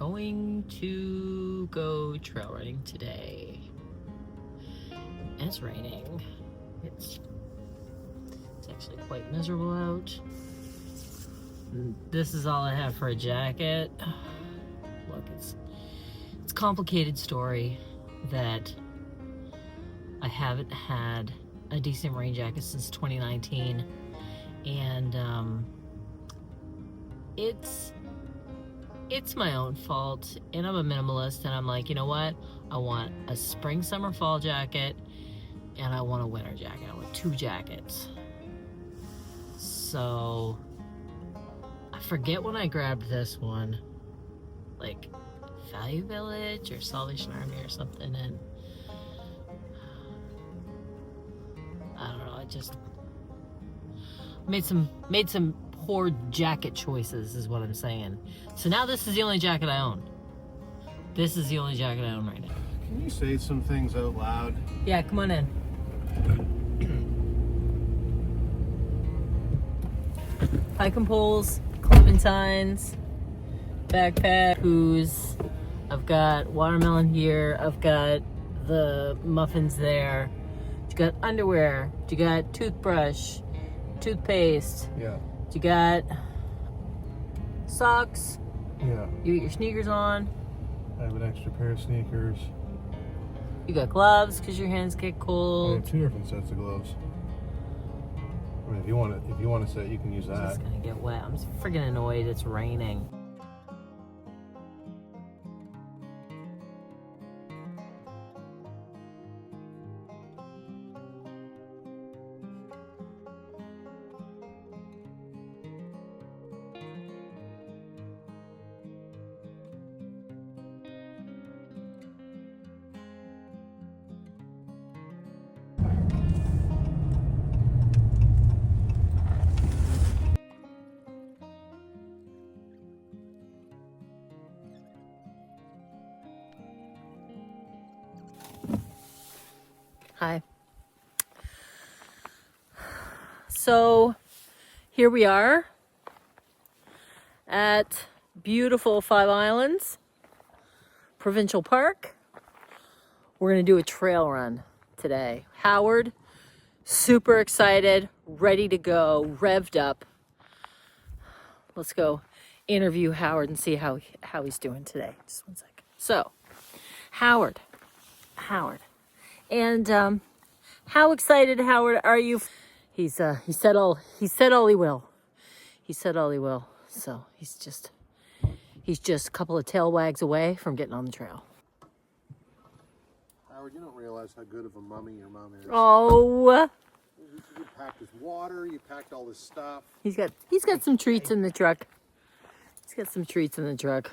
going to go trail running today. And it's raining. It's actually quite miserable out. This is all I have for a jacket. Look, it's a complicated story that I haven't had a decent rain jacket since 2019, and it's my own fault, and I'm a minimalist, and I'm like, you know what? I want a spring, summer, fall jacket, and I want a winter jacket. I want 2 jackets. So I forget when I grabbed this one, like Value Village or Salvation Army or something, and I don't know, I just made some poor jacket choices is what I'm saying. So now this is the only jacket I own. This is the only jacket I own right now. Can you say some things out loud? Yeah, come on in. Hiking poles, clementines, backpack, shoes. I've got watermelon here. I've got the muffins there. You got underwear. You got toothbrush, toothpaste. Yeah. You got socks. Yeah. You got your sneakers on. I have an extra pair of sneakers. You got gloves because your hands get I cold. have 2 different sets of gloves. I mean, if you want to set, you can use It's that. just gonna get wet. I'm freaking annoyed. It's raining. Hi. So here we are at beautiful Five Islands Provincial Park. We're gonna do a trail run today. Howard, super excited, ready to go, revved up. Let's go interview Howard and see how he's doing today. Just one second. So, Howard. And how excited, Howard, are you? He said all he will. He said all he will. So he's just a couple of tail wags away from getting on the trail. Howard, you don't realize how good of a mummy your mom is. Oh, You packed his water. You packed all this stuff. he's got some treats in the truck. He's got some treats in the truck.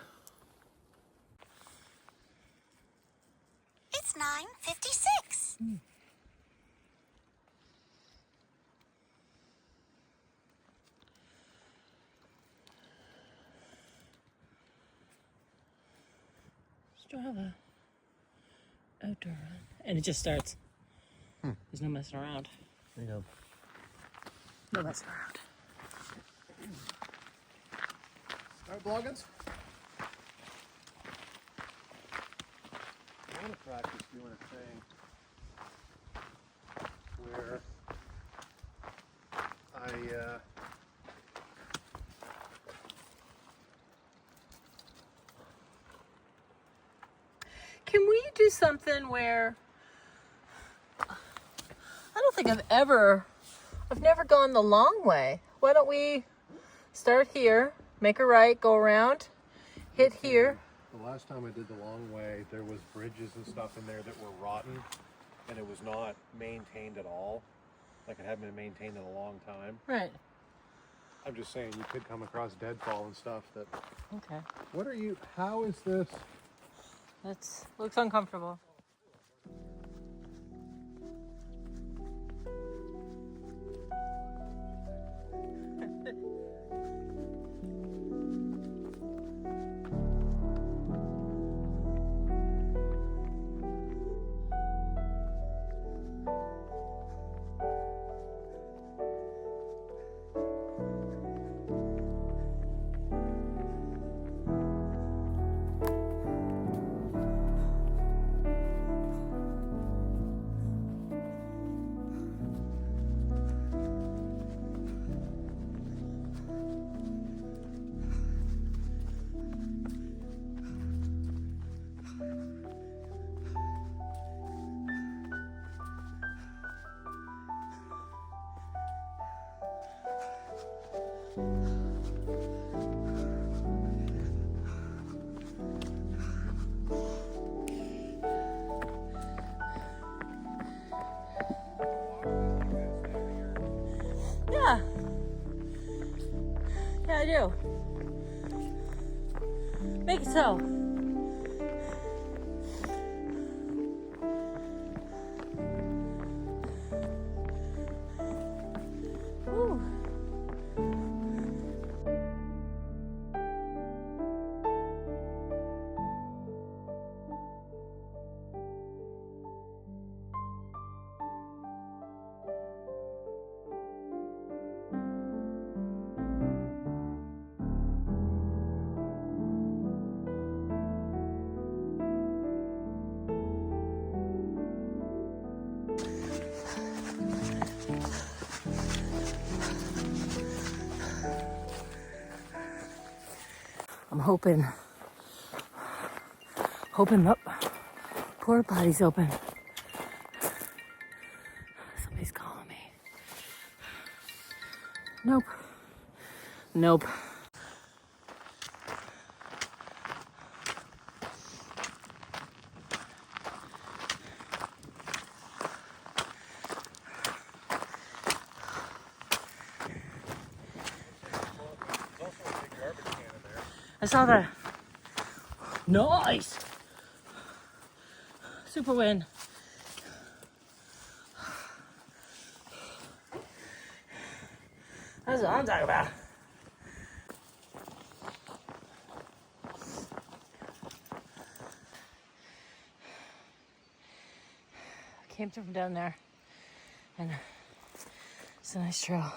It's 9:56. Still have a outdoor run, and it just starts. There's no messing around. There you go. No messing around. All right, Bloggins. I want to practice doing a thing where Can we do something where I don't think I've never gone the long way. Why don't we start here, make a right, go around, hit here. the last time I did the long way, there was bridges and stuff in there that were rotten, and it was not maintained at all. Like, it hadn't been maintained in a long time. Right. I'm just saying, you could come across deadfall and stuff that... Okay. How is this? That looks uncomfortable. Yeah. Yeah, I do. Make it so. Woo. I'm hoping up. Porta potty's open. Somebody's calling me. Nope. Nope. There's also a big garbage can in there. I saw that. Nice. Super wind. That's what I'm talking about. I came from down there, and it's a nice trail.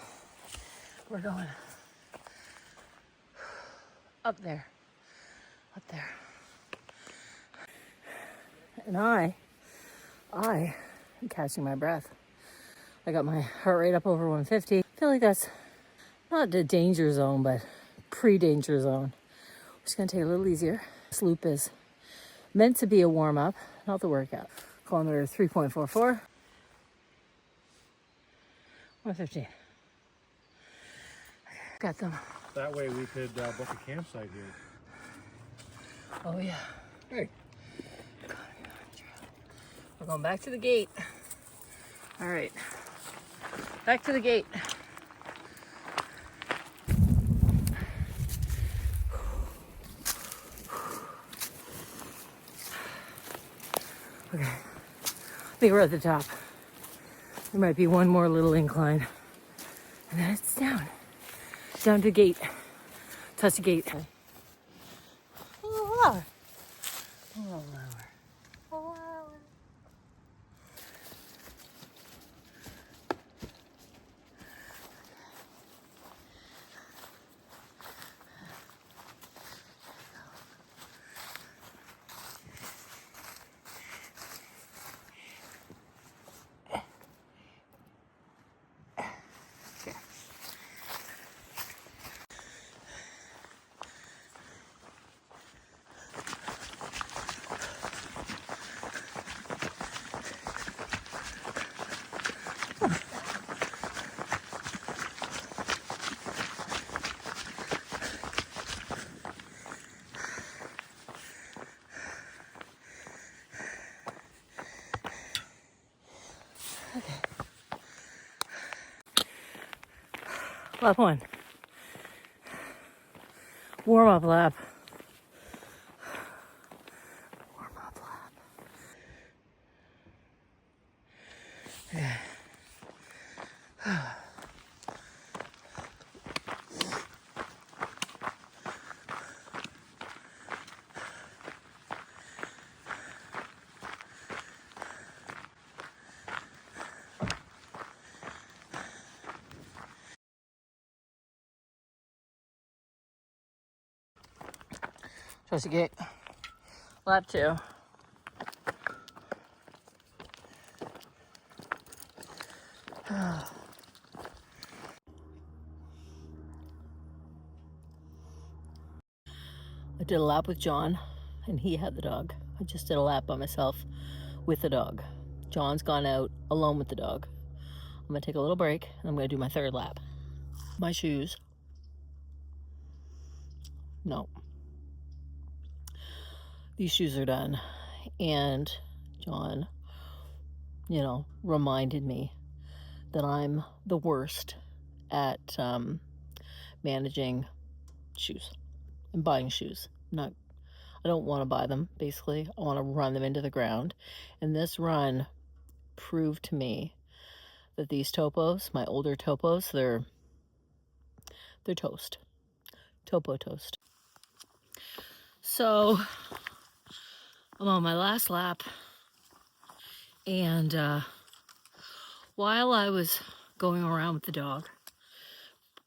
We're going up there. Up there. And I am catching my breath. I got my heart rate up over 150. I feel like that's not the danger zone, but pre-danger zone. We're just gonna take it a little easier. This loop is meant to be a warm-up, not the workout. Kilometer 3.44. 115. Got them. That way we could book a campsite here. Oh yeah. Hey. We're going back to the gate. All right. Back to the gate. Okay. I think we're at the top. There might be one more little incline. And then it's down. Down to the gate. Touch the gate. A little lower. A little lower. A little lower. Lap one. Warm up lap. Warm up lap. Yeah. Trust the gate. Lap two. I did a lap with John, and he had the dog. I just did a lap by myself with the dog. John's gone out alone with the dog. I'm gonna take a little break and I'm gonna do my third lap. My shoes. No. These shoes are done. And John, you know, reminded me that I'm the worst at managing shoes and buying shoes. I don't want to buy them, basically. I want to run them into the ground. And this run proved to me that these Topos, my older Topos, they're toast. Topo toast. So I'm on my last lap, and while I was going around with the dog,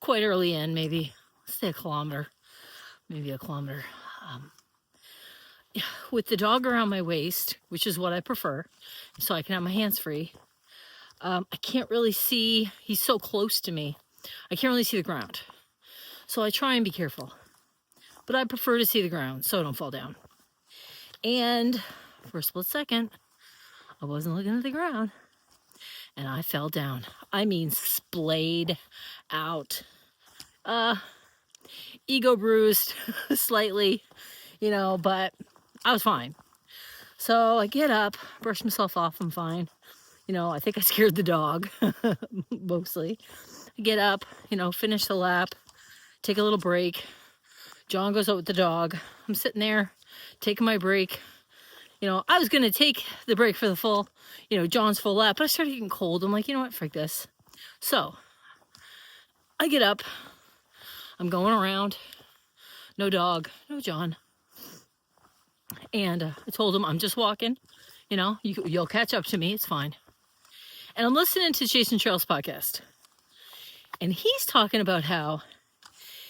quite early in, maybe, let's say a kilometer, with the dog around my waist, which is what I prefer, so I can have my hands free. I can't really see, he's so close to me, I can't really see the ground. So I try and be careful, but I prefer to see the ground so I don't fall down. And for a split second, I wasn't looking at the ground and I fell down. I mean, splayed out, ego bruised slightly, you know, but I was fine. So I get up, brush myself off, I'm fine. You know, I think I scared the dog, mostly. I get up, you know, finish the lap, take a little break. John goes out with the dog. I'm sitting there, taking my break. You know, I was going to take the break for the full, you know, John's full lap, but I started getting cold. I'm like, you know what, frick this. So I get up, I'm going around, no dog, no John. And I told him, I'm just walking, you know, you'll catch up to me, it's fine. And I'm listening to Chasing Trails podcast. And he's talking about how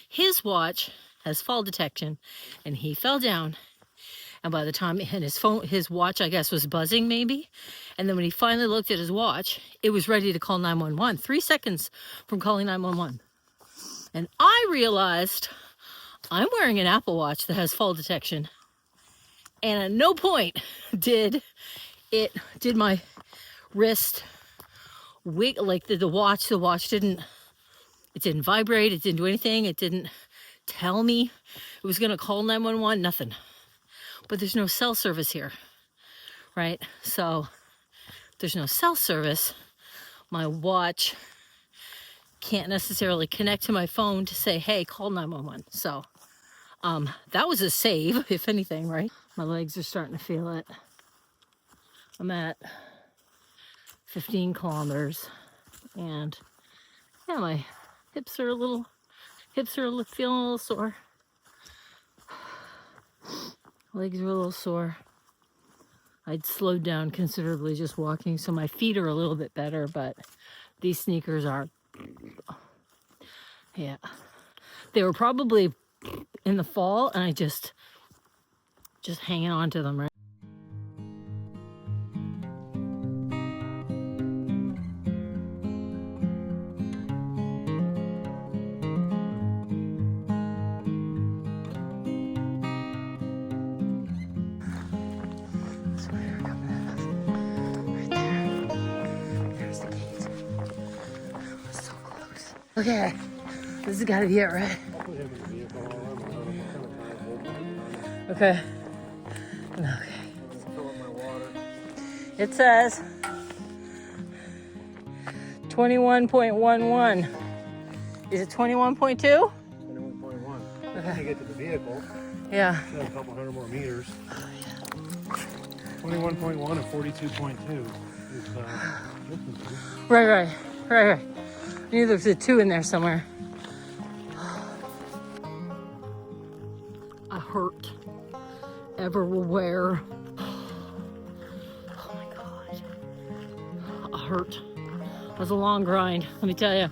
his watch has fall detection and he fell down. And by the time his watch, I guess, was buzzing maybe. And then when he finally looked at his watch, it was ready to call 911, 3 seconds from calling 911. And I realized I'm wearing an Apple Watch that has fall detection. And at no point did my wrist wiggle, like the watch didn't vibrate, it didn't do anything, it didn't tell me it was gonna call 911, nothing. But there's no cell service here, right? So there's no cell service. My watch can't necessarily connect to my phone to say, hey, call 911. So that was a save, if anything, right? My legs are starting to feel it. I'm at 15 kilometers and yeah, my hips are feeling a little sore. Legs are a little sore. I'd slowed down considerably just walking, so my feet are a little bit better, but these sneakers are, yeah. They were probably in the fall and I just hanging on to them, right? Okay, this has got to be it, right? Okay. It says 21.11. Is it 21.2? 21.1. Okay. To get to the vehicle. Yeah. A couple hundred more meters. 21.1 and 42.2 is Right. I knew there was a 2 in there somewhere. I hurt everywhere. Oh my God. I hurt. It was a long grind, let me tell you.